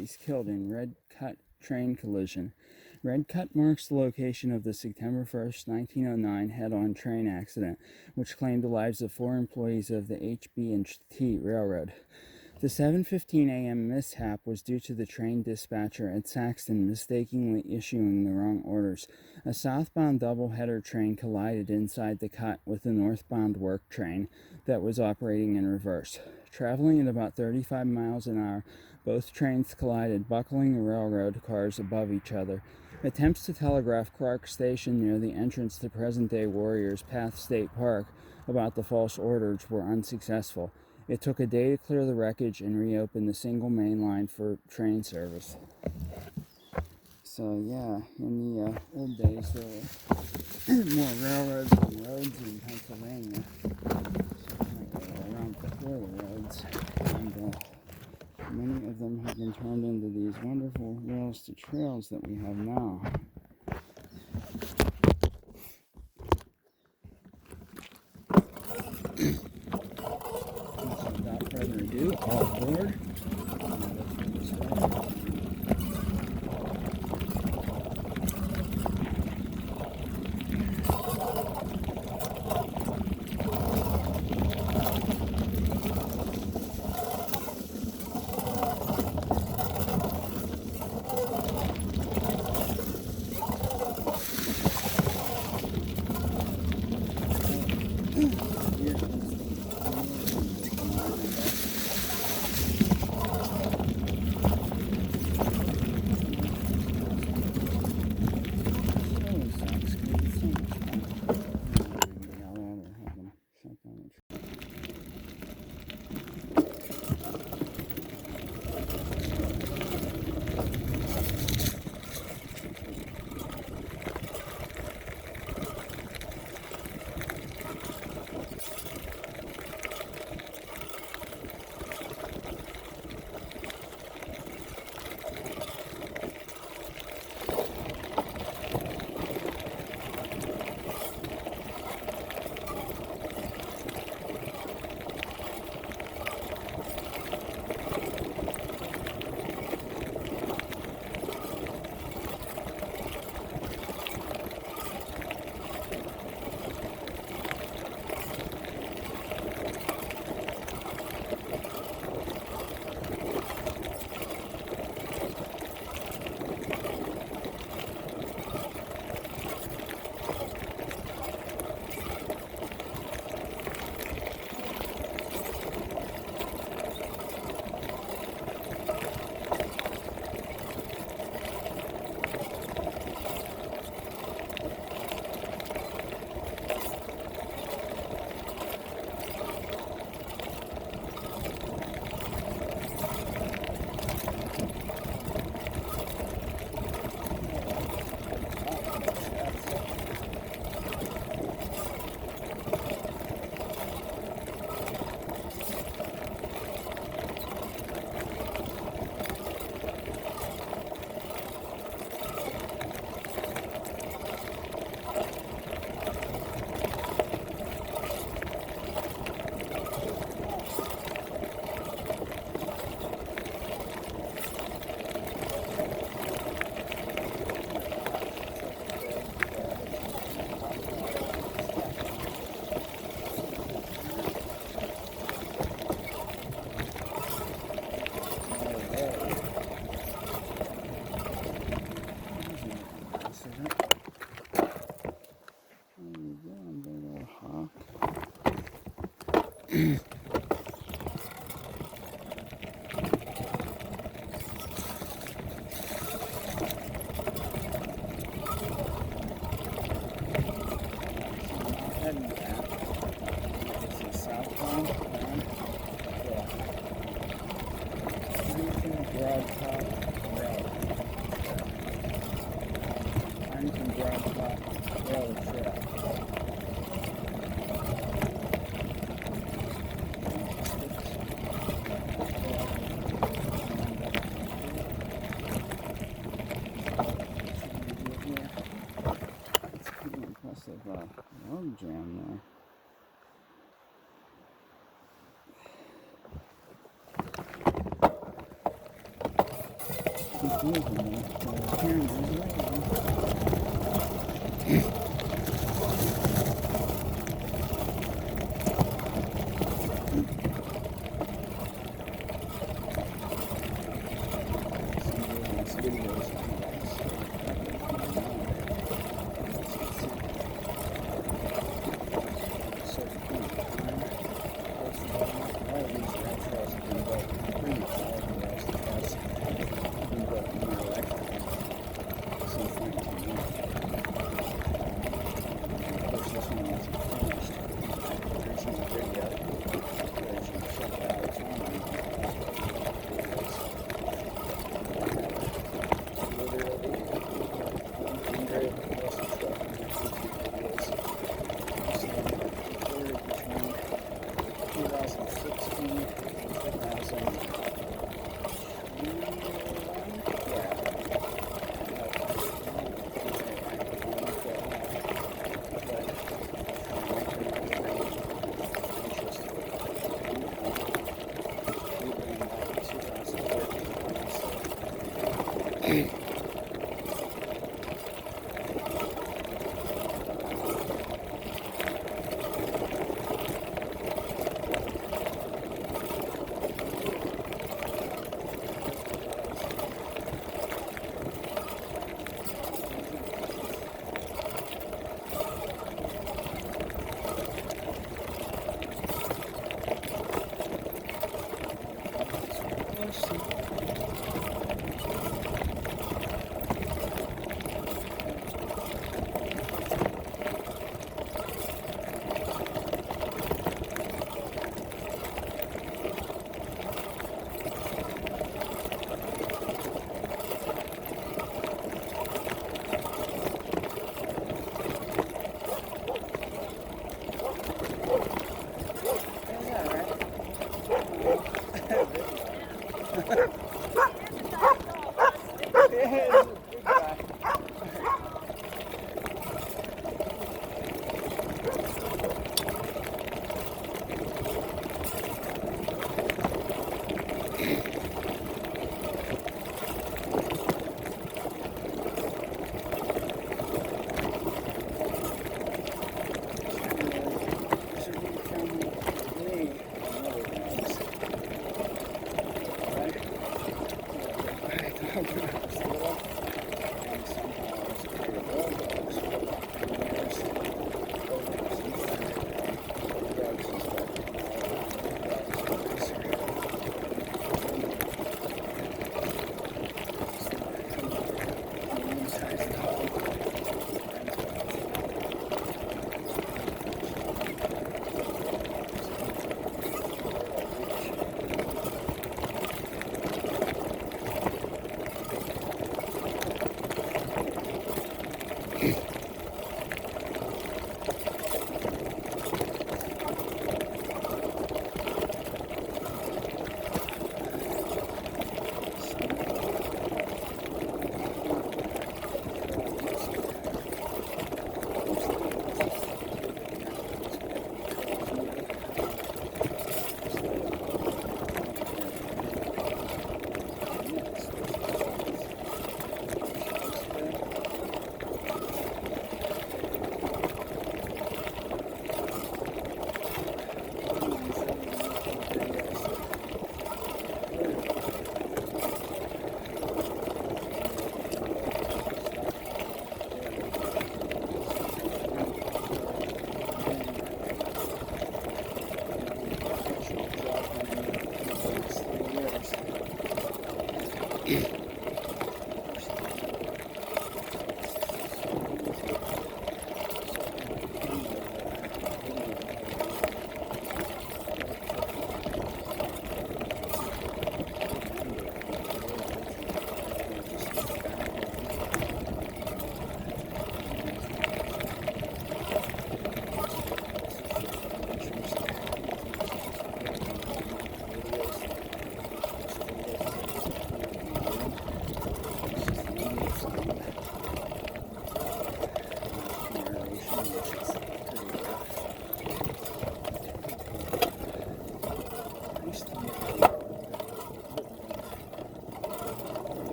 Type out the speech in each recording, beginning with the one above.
employees killed in Red Cut train collision. Red Cut marks the location of the September 1st, 1909 head-on train accident, which claimed the lives of 4 employees of the HB&T Railroad. The 7:15 a.m. mishap was due to the train dispatcher at Saxton mistakenly issuing the wrong orders. A southbound double-header train collided inside the cut with the northbound work train that was operating in reverse. Traveling at about 35 miles an hour, both trains collided, buckling the railroad cars above each other. Attempts to telegraph Clark Station near the entrance to present-day Warriors Path State Park about the false orders were unsuccessful. It took a day to clear the wreckage and reopen the single main line for train service. So yeah, in the old days there were more railroads than roads in Pennsylvania. Around before the roads. And many of them have been turned into these wonderful rails to trails that we have now. So without further ado, all aboard. Broadtop Railroad. Huntingdon Broadtop Railroad Trail. It's pretty impressive log jam there.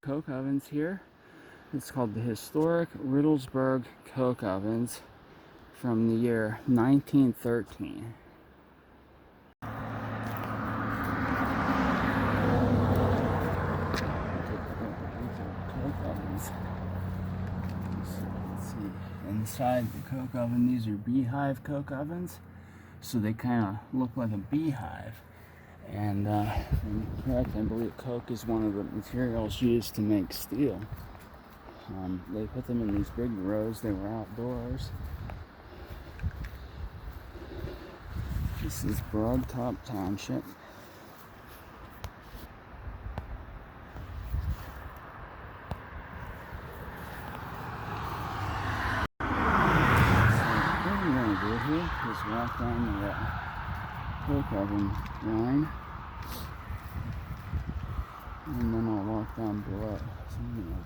Coke ovens here. It's called the Historic Riddlesburg Coke Ovens from the year 1913. Coke ovens. Let's see. Inside the Coke oven, these are beehive Coke ovens, so they kind of look like a beehive. And if I'm correct, I believe coke is one of the materials used to make steel. They put them in these big rows. They were outdoors. This is Broadtop Township. So what we're going to do here is walk down the coke oven line, and then I'll walk down below.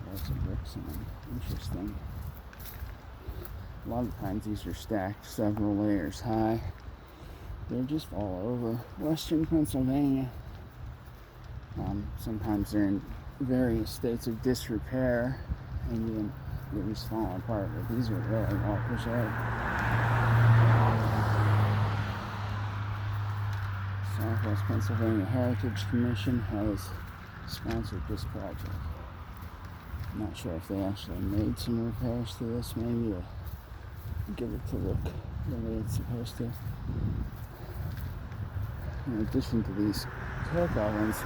Lots of bricks in them. Interesting. A lot of times these are stacked several layers high. They're just all over western Pennsylvania. Sometimes they're in various states of disrepair and even they're just falling apart, but these are really well preserved. Southwest Pennsylvania Heritage Commission has sponsored this project. I'm not sure if they actually made some repairs to this, maybe, to give it to look the way it's supposed to. In addition to these coke ovens,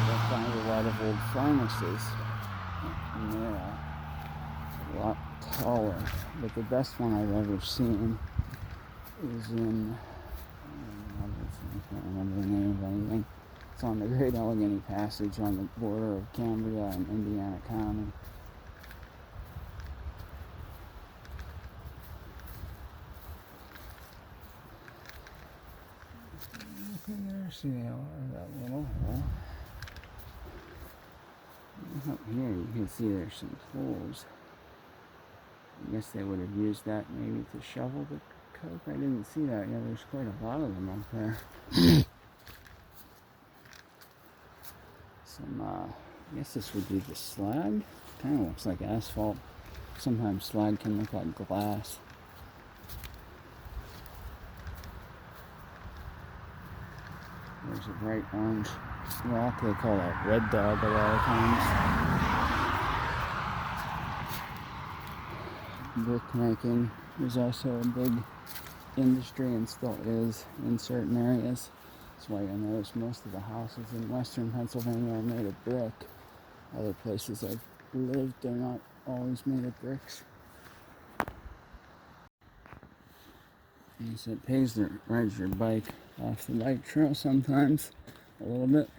You'll find a lot of old pharmacies. And they're a lot taller. But the best one I've ever seen is in, I can't remember the name of anything. It's on the Great Allegheny Passage on the border of Cambria and Indiana County. See that little hole. Up here you can see there's some tools. I guess they would have used that maybe to shovel the coke. I didn't see that. Yeah, there's quite a lot of them up there. I guess this would be the slag. Kind of looks like asphalt. Sometimes slag can look like glass. There's a bright orange rock. They call that red dog a lot of times. Brick making is also a big industry and still is in certain areas. That's why I notice most of the houses in western Pennsylvania are made of brick. Other places I've lived, they're not always made of bricks. And so it pays to ride your bike off the bike trail sometimes, a little bit.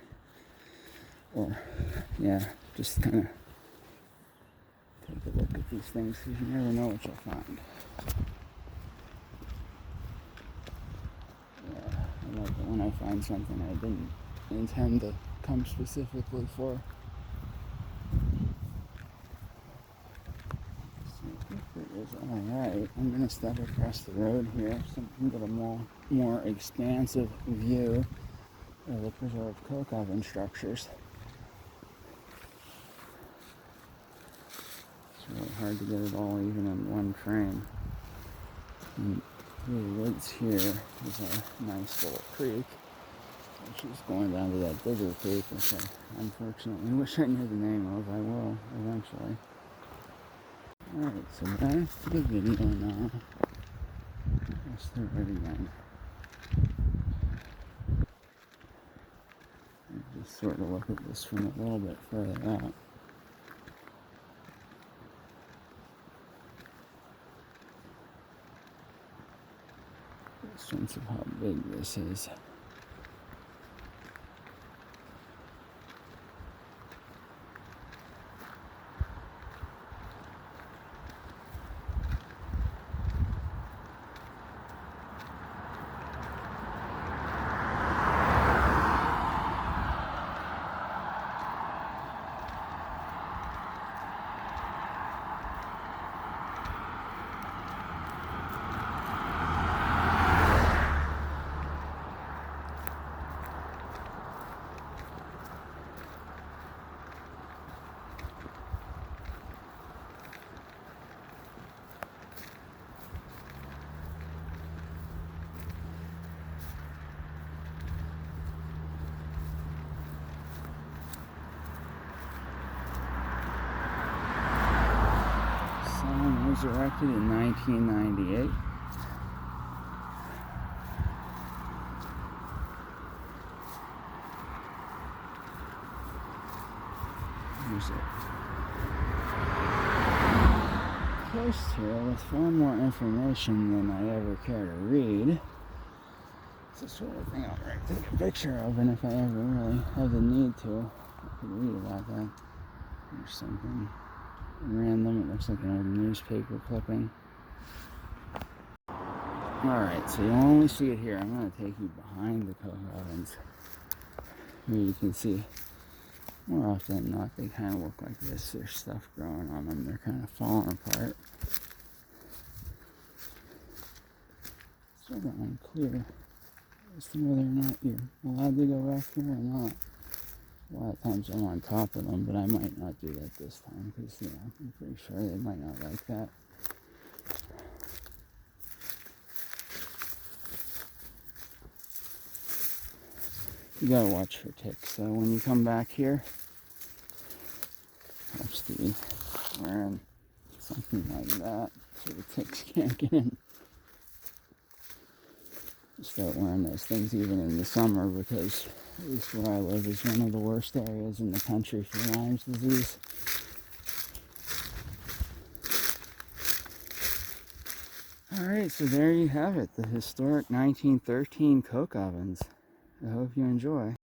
Or, yeah, just kind of take a look at these things because you never know what you'll find. Yeah, I like it when I find something I didn't intend to come specifically for. Alright, I'm going to step across the road here so I can get a more expansive view of the preserved coke oven structures. It's really hard to get it all even in one frame. And through the woods here is a nice little creek, which is going down to that bigger creek, which I unfortunately wish I knew the name of. I will eventually. Alright, so back to the video now. Let's start right again. Just sort of look at this from a little bit further out. Get a sense of how big this is. Was erected in 1998. There's a post here with far more information than I ever care to read. It's the sort of thing I'll take a picture of, and if I ever really have the need to, I could read about that. There's something random. It looks like an old newspaper clipping. Alright, so you'll only see it here. I'm going to take you behind the coke ovens. Here you can see, more often than not, they kind of look like this. There's stuff growing on them. They're kind of falling apart. It's sort of unclear as to whether or not you're allowed to go back here or not. A lot of times I'm on top of them, but I might not do that this time because, you know, I'm pretty sure they might not like that. You gotta watch for ticks. So when you come back here, have to be wearing something like that so the ticks can't get in. start wearing those things even in the summer, because at least where I live is one of the worst areas in the country for Lyme's disease. Alright, so there you have it, the historic 1913 Coke Ovens. I hope you enjoy.